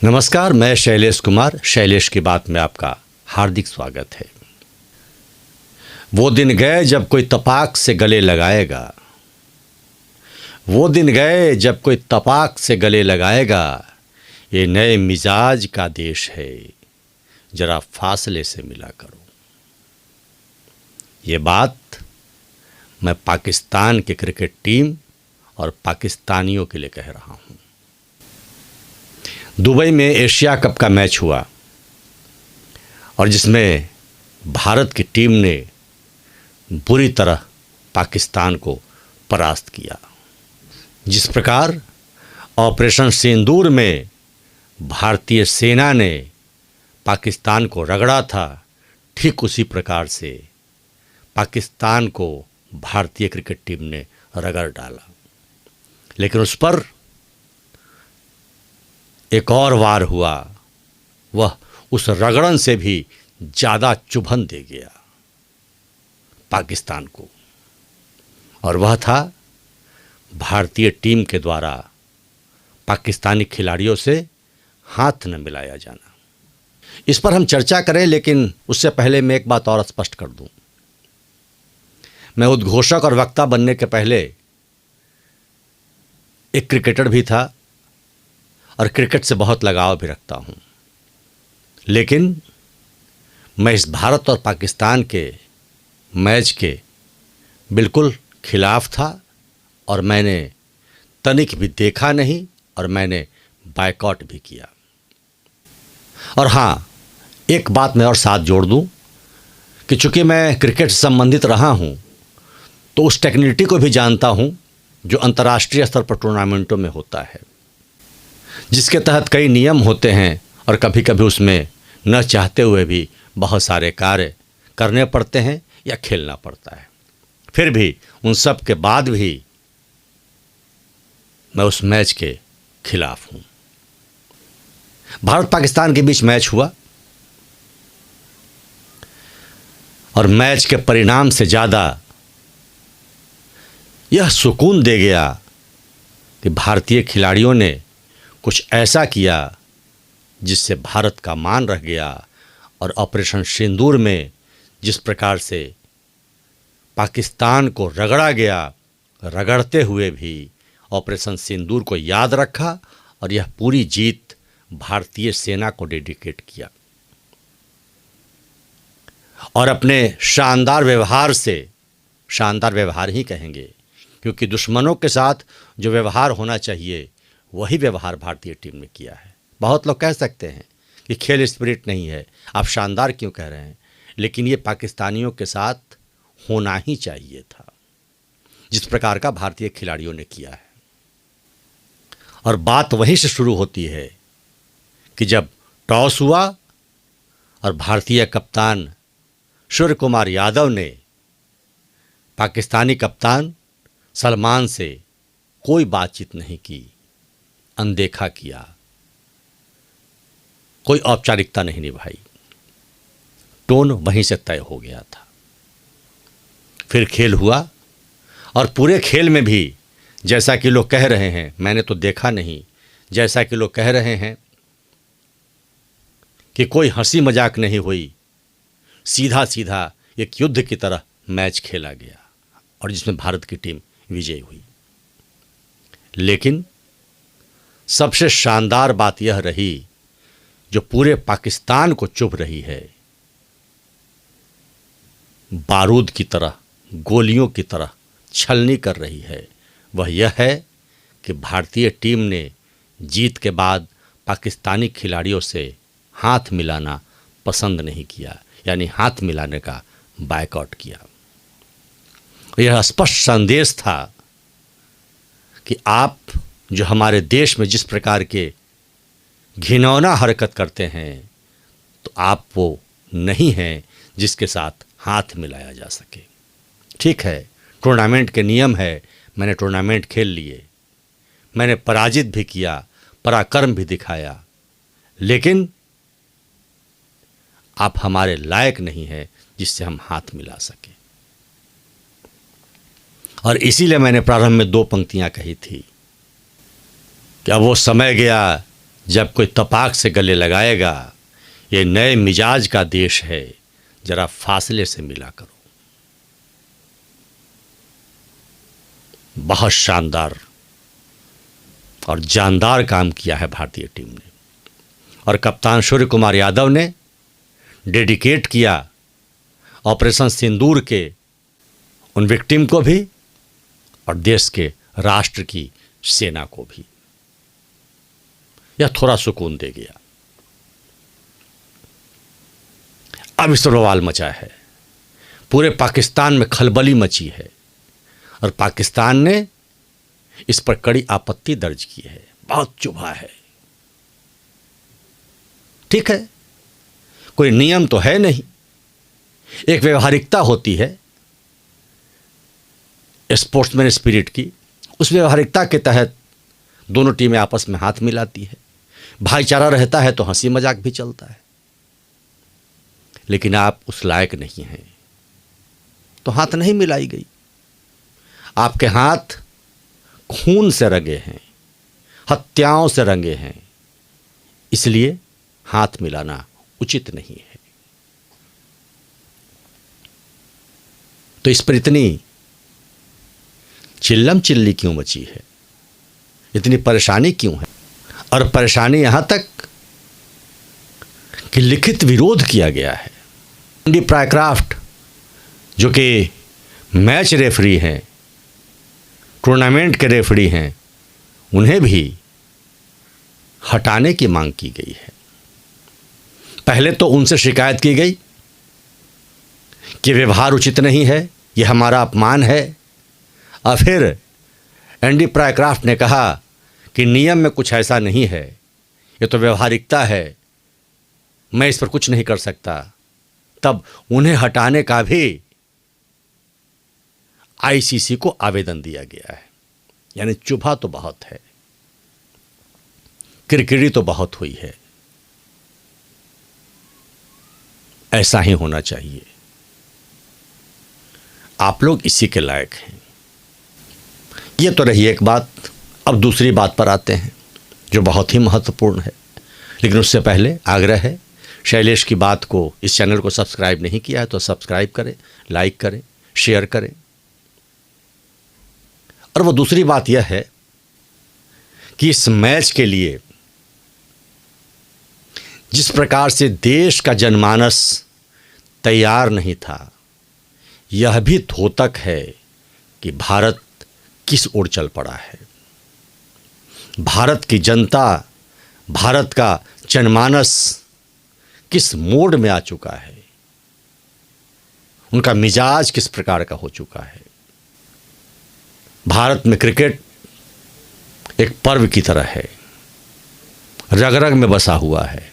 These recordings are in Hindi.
नमस्कार, मैं शैलेश कुमार। शैलेश की बात में आपका हार्दिक स्वागत है। वो दिन गए जब कोई तपाक से गले लगाएगा, वो दिन गए जब कोई तपाक से गले लगाएगा। ये नए मिजाज का देश है, जरा फासले से मिला करो। ये बात मैं पाकिस्तान की क्रिकेट टीम और पाकिस्तानियों के लिए कह रहा हूँ। दुबई में एशिया कप का मैच हुआ और जिसमें भारत की टीम ने बुरी तरह पाकिस्तान को परास्त किया। जिस प्रकार ऑपरेशन सिंदूर में भारतीय सेना ने पाकिस्तान को रगड़ा था, ठीक उसी प्रकार से पाकिस्तान को भारतीय क्रिकेट टीम ने रगड़ डाला। लेकिन उस पर एक और वार हुआ, वह उस रगड़न से भी ज़्यादा चुभन दे गया पाकिस्तान को, और वह था भारतीय टीम के द्वारा पाकिस्तानी खिलाड़ियों से हाथ न मिलाया जाना। इस पर हम चर्चा करें, लेकिन उससे पहले मैं एक बात और स्पष्ट कर दूं। मैं उद्घोषक और वक्ता बनने के पहले एक क्रिकेटर भी था और क्रिकेट से बहुत लगाव भी रखता हूं। लेकिन मैं इस भारत और पाकिस्तान के मैच के बिल्कुल खिलाफ था और मैंने तनिक भी देखा नहीं और मैंने बायकॉट भी किया। और हाँ, एक बात मैं और साथ जोड़ दूं कि चूंकि मैं क्रिकेट से संबंधित रहा हूं तो उस टेक्निकलिटी को भी जानता हूं जो अंतर्राष्ट्रीय स्तर पर टूर्नामेंटों में होता है, जिसके तहत कई नियम होते हैं और कभी कभी उसमें न चाहते हुए भी बहुत सारे कार्य करने पड़ते हैं या खेलना पड़ता है। फिर भी उन सब के बाद भी मैं उस मैच के खिलाफ हूं। भारत पाकिस्तान के बीच मैच हुआ और मैच के परिणाम से ज़्यादा यह सुकून दे गया कि भारतीय खिलाड़ियों ने कुछ ऐसा किया जिससे भारत का मान रह गया। और ऑपरेशन सिंदूर में जिस प्रकार से पाकिस्तान को रगड़ा गया, रगड़ते हुए भी ऑपरेशन सिंदूर को याद रखा और यह पूरी जीत भारतीय सेना को डेडिकेट किया। और अपने शानदार व्यवहार से, शानदार व्यवहार ही कहेंगे क्योंकि दुश्मनों के साथ जो व्यवहार होना चाहिए वही व्यवहार भारतीय टीम ने किया है। बहुत लोग कह सकते हैं कि खेल स्पिरिट नहीं है, आप शानदार क्यों कह रहे हैं, लेकिन ये पाकिस्तानियों के साथ होना ही चाहिए था जिस प्रकार का भारतीय खिलाड़ियों ने किया है। और बात वहीं से शुरू होती है कि जब टॉस हुआ और भारतीय कप्तान सूर्य कुमार यादव ने पाकिस्तानी कप्तान सलमान से कोई बातचीत नहीं की, अनदेखा किया, कोई औपचारिकता नहीं निभाई, टोन वहीं से तय हो गया था। फिर खेल हुआ और पूरे खेल में भी जैसा कि लोग कह रहे हैं, मैंने तो देखा नहीं, जैसा कि लोग कह रहे हैं कि कोई हंसी मजाक नहीं हुई, सीधा सीधा एक युद्ध की तरह मैच खेला गया और जिसमें भारत की टीम विजयी हुई। लेकिन सबसे शानदार बात यह रही जो पूरे पाकिस्तान को चुभ रही है, बारूद की तरह, गोलियों की तरह छलनी कर रही है, वह यह है कि भारतीय टीम ने जीत के बाद पाकिस्तानी खिलाड़ियों से हाथ मिलाना पसंद नहीं किया, यानी हाथ मिलाने का बायकॉट किया। यह स्पष्ट संदेश था कि आप जो हमारे देश में जिस प्रकार के घिनौना हरकत करते हैं, तो आप वो नहीं हैं जिसके साथ हाथ मिलाया जा सके। ठीक है, टूर्नामेंट के नियम है, मैंने टूर्नामेंट खेल लिए, मैंने पराजित भी किया, पराक्रम भी दिखाया, लेकिन आप हमारे लायक नहीं हैं जिससे हम हाथ मिला सके। और इसीलिए मैंने प्रारंभ में 2 पंक्तियां कही थी कि अब वो समय गया जब कोई तपाक से गले लगाएगा, ये नए मिजाज का देश है, जरा फासले से मिला करो। बहुत शानदार और जानदार काम किया है भारतीय टीम ने, और कप्तान सूर्य कुमार यादव ने डेडिकेट किया ऑपरेशन सिंदूर के उन विक्टिम को भी और देश के राष्ट्र की सेना को भी। यह थोड़ा सुकून दे गया। अब इस बवाल मचा है, पूरे पाकिस्तान में खलबली मची है, और पाकिस्तान ने इस पर कड़ी आपत्ति दर्ज की है। बहुत चुभा है। ठीक है, कोई नियम तो है नहीं, एक व्यवहारिकता होती है स्पोर्ट्समैन स्पिरिट की। उस व्यवहारिकता के तहत दोनों टीमें आपस में हाथ मिलाती है, भाईचारा रहता है तो हंसी मजाक भी चलता है। लेकिन आप उस लायक नहीं हैं तो हाथ नहीं मिलाई गई। आपके हाथ खून से रंगे हैं, हत्याओं से रंगे हैं, इसलिए हाथ मिलाना उचित नहीं है। तो इस पर इतनी चिल्लम चिल्ली क्यों मची है, इतनी परेशानी क्यों है? और परेशानी यहां तक कि लिखित विरोध किया गया है। एंडी प्रायक्राफ्ट जो कि मैच रेफरी हैं, टूर्नामेंट के रेफरी हैं, उन्हें भी हटाने की मांग की गई है। पहले तो उनसे शिकायत की गई कि व्यवहार उचित नहीं है, यह हमारा अपमान है, और फिर एंडी प्रायक्राफ्ट ने कहा कि नियम में कुछ ऐसा नहीं है, ये तो व्यवहारिकता है, मैं इस पर कुछ नहीं कर सकता। तब उन्हें हटाने का भी आईसीसी को आवेदन दिया गया है। यानी चुभा तो बहुत है, किरकिरी तो बहुत हुई है। ऐसा ही होना चाहिए। आप लोग इसी के लायक हैं। ये तो रही एक बात। अब दूसरी बात पर आते हैं जो बहुत ही महत्वपूर्ण है, लेकिन उससे पहले आग्रह है, शैलेश की बात को, इस चैनल को सब्सक्राइब नहीं किया है तो सब्सक्राइब करें, लाइक करें, शेयर करें। और वो दूसरी बात यह है कि इस मैच के लिए जिस प्रकार से देश का जनमानस तैयार नहीं था, यह भी द्योतक है कि भारत किस ओर चल पड़ा है। भारत की जनता, भारत का जनमानस किस मोड में आ चुका है, उनका मिजाज किस प्रकार का हो चुका है। भारत में क्रिकेट एक पर्व की तरह है, रग रग में बसा हुआ है,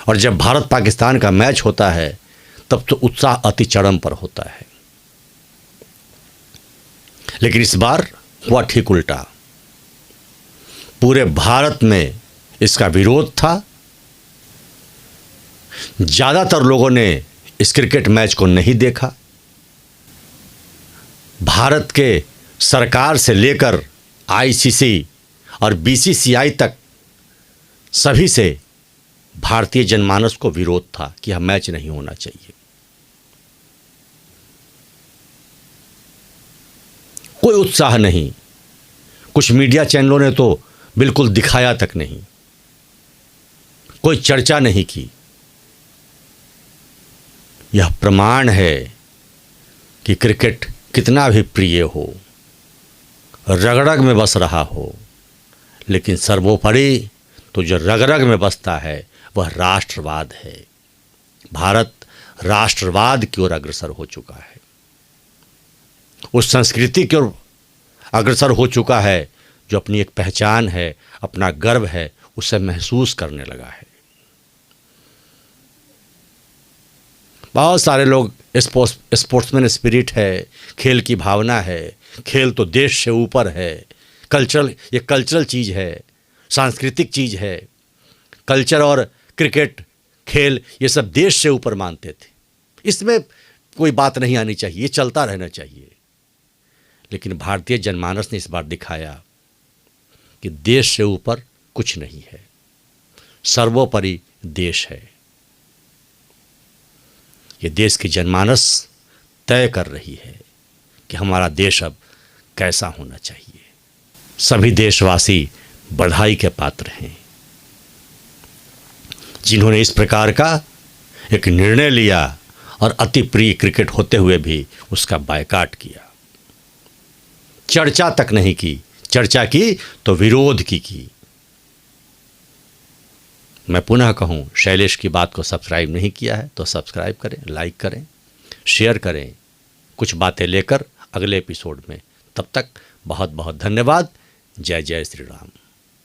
और जब भारत पाकिस्तान का मैच होता है तब तो उत्साह अति चरम पर होता है। लेकिन इस बार हुआ ठीक उल्टा। पूरे भारत में इसका विरोध था। ज़्यादातर लोगों ने इस क्रिकेट मैच को नहीं देखा। भारत के सरकार से लेकर आईसीसी और बीसीसीआई तक सभी से भारतीय जनमानस को विरोध था कि यह मैच नहीं होना चाहिए। कोई उत्साह नहीं। कुछ मीडिया चैनलों ने तो बिल्कुल दिखाया तक नहीं, कोई चर्चा नहीं की। यह प्रमाण है कि क्रिकेट कितना भी प्रिय हो, रग रग में बस रहा हो, लेकिन सर्वोपरि तो जो रग रग में बसता है वह राष्ट्रवाद है। भारत राष्ट्रवाद की ओर अग्रसर हो चुका है, उस संस्कृति की ओर अग्रसर हो चुका है जो अपनी एक पहचान है, अपना गर्व है, उसे महसूस करने लगा है। बहुत सारे लोग स्पोर्ट्समैन स्पिरिट है, खेल की भावना है, खेल तो देश से ऊपर है, ये कल्चरल चीज़ है, सांस्कृतिक चीज़ है। कल्चर और क्रिकेट, खेल, ये सब देश से ऊपर मानते थे। इसमें कोई बात नहीं आनी चाहिए, ये चलता रहना चाहिए। लेकिन भारतीय जनमानस ने इस बार दिखाया कि देश से ऊपर कुछ नहीं है। सर्वोपरि देश है। ये देश की जनमानस तय कर रही है कि हमारा देश अब कैसा होना चाहिए। सभी देशवासी बधाई के पात्र हैं जिन्होंने इस प्रकार का एक निर्णय लिया और अति प्रिय क्रिकेट होते हुए भी उसका बायकॉट किया। चर्चा तक नहीं की, चर्चा की तो विरोध की। मैं पुनः कहूं, शैलेश की बात को सब्सक्राइब नहीं किया है तो सब्सक्राइब करें, लाइक करें, शेयर करें, कुछ बातें लेकर अगले एपिसोड में। तब तक बहुत बहुत धन्यवाद। जय जय श्री राम।